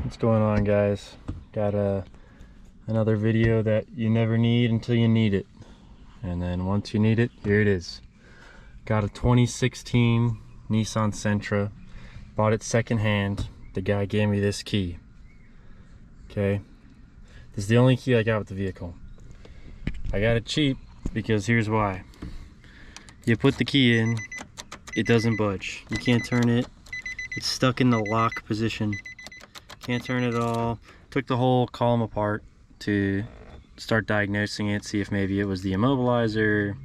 What's going on, guys? Got another video that you never need until you need it, and then once you need it, here it is. Got a 2016 Nissan Sentra. Bought it secondhand. The guy gave me this key. Okay, this is the only key I got with the vehicle. I got it cheap because here's why. You put the key in, it doesn't budge. You can't turn it. It's stuck in the lock position. Can't turn it at all. Took the whole column apart to start diagnosing it, see if maybe it was the immobilizer,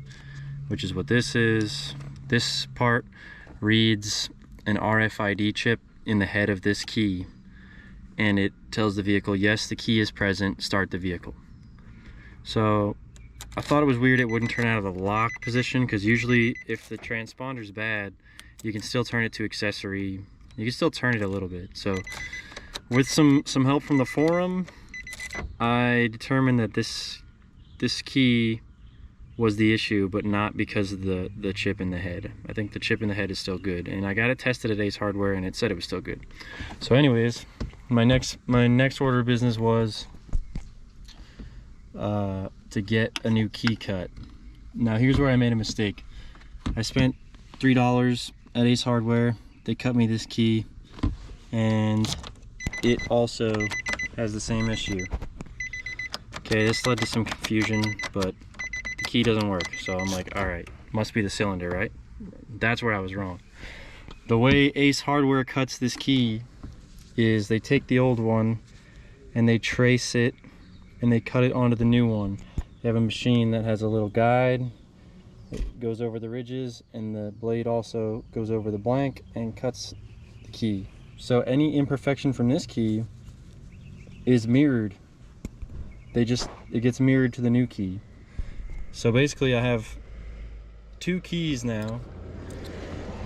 which is what this is. This part reads an RFID chip in the head of this key, and it tells the vehicle, yes, the key is present, start the vehicle. So I thought it was weird it wouldn't turn out of the lock position, because usually if the transponder's bad, you can still turn it to accessory. You can still turn it a little bit. So with some help from the forum, I determined that this key was the issue, but not because of the chip in the head. I think the chip in the head is still good, and I got it tested at Ace Hardware and it said it was still good. So anyways, my next order of business was to get a new key cut. Now here's where I made a mistake. I spent $3 at Ace Hardware. They cut me this key, and it also has the same issue. Okay, this led to some confusion, but the key doesn't work. So I'm like, all right, must be the cylinder, right? That's where I was wrong. The way Ace Hardware cuts this key is they take the old one and they trace it and they cut it onto the new one. They have a machine that has a little guide. It goes over the ridges, and the blade also goes over the blank and cuts the key. So any imperfection from this key is mirrored. It gets mirrored to the new key. So basically I have two keys now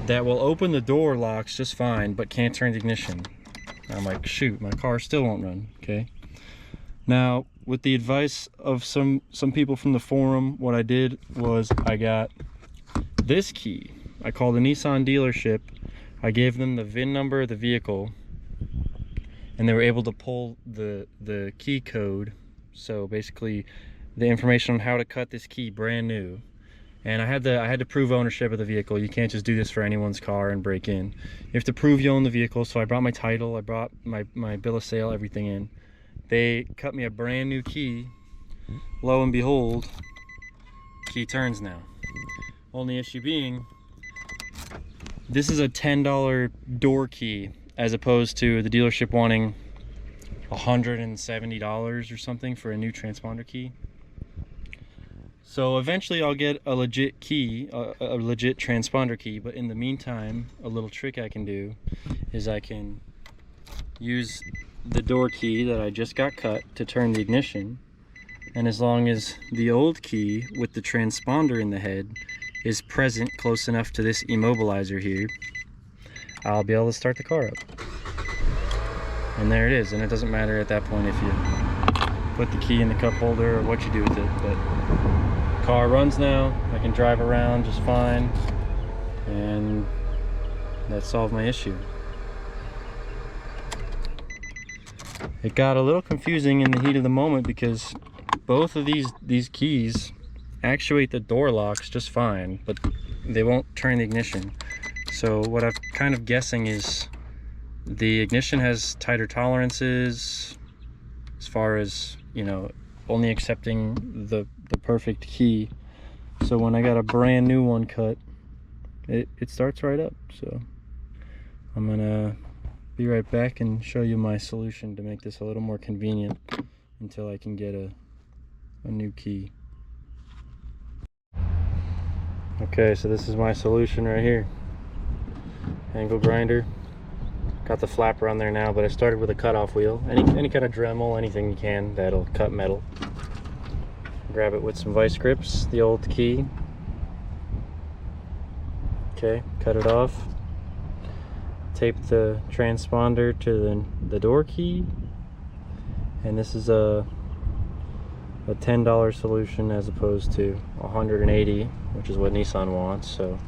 that will open the door locks just fine, but can't turn the ignition. I'm like, shoot, my car still won't run, okay? Now, with the advice of some people from the forum, what I did was I got this key. I called the Nissan dealership. I gave them the VIN number of the vehicle, and they were able to pull the key code. So basically the information on how to cut this key brand new. And I had to prove ownership of the vehicle. You can't just do this for anyone's car and break in. You have to prove you own the vehicle. So I brought my title, I brought my bill of sale, everything in. They cut me a brand new key. Lo and behold, key turns now. Only issue being, this is a $10 door key, as opposed to the dealership wanting $170 or something for a new transponder key. So eventually I'll get a legit key, a legit transponder key, but in the meantime, a little trick I can do is I can use the door key that I just got cut to turn the ignition, and as long as the old key with the transponder in the head is present close enough to this immobilizer here, I'll be able to start the car up. And there it is, and it doesn't matter at that point if you put the key in the cup holder or what you do with it, but the car runs now. I can drive around just fine, and that solved my issue. It got a little confusing in the heat of the moment because both of these keys actuate the door locks just fine, but they won't turn the ignition. So what I'm kind of guessing is the ignition has tighter tolerances as far as, you know, only accepting the perfect key. So when I got a brand new one cut, it starts right up. So I'm gonna be right back and show you my solution to make this a little more convenient until I can get a new key. Okay, so this is my solution right here. Angle grinder. Got the flapper on there now, but I started with a cutoff wheel. Any kind of Dremel, anything you can that'll cut metal. Grab it with some vice grips, the old key. Okay, cut it off. Tape the transponder to the door key, and this is a $10 solution as opposed to $180, which is what Nissan wants. So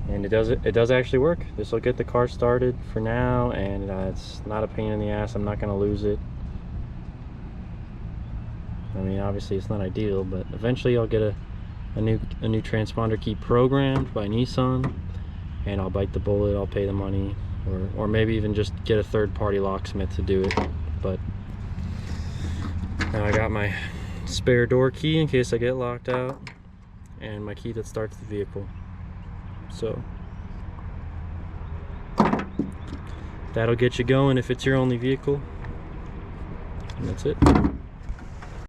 And it does actually work. This will get the car started for now, and it's not a pain in the ass. I'm not going to lose it. I mean, obviously it's not ideal, but eventually I'll get a new transponder key programmed by Nissan, and I'll bite the bullet. I'll pay the money, or maybe even just get a third-party locksmith to do it. But now I got my spare door key in case I get locked out, and my key that starts the vehicle. So that'll get you going if it's your only vehicle, and that's it.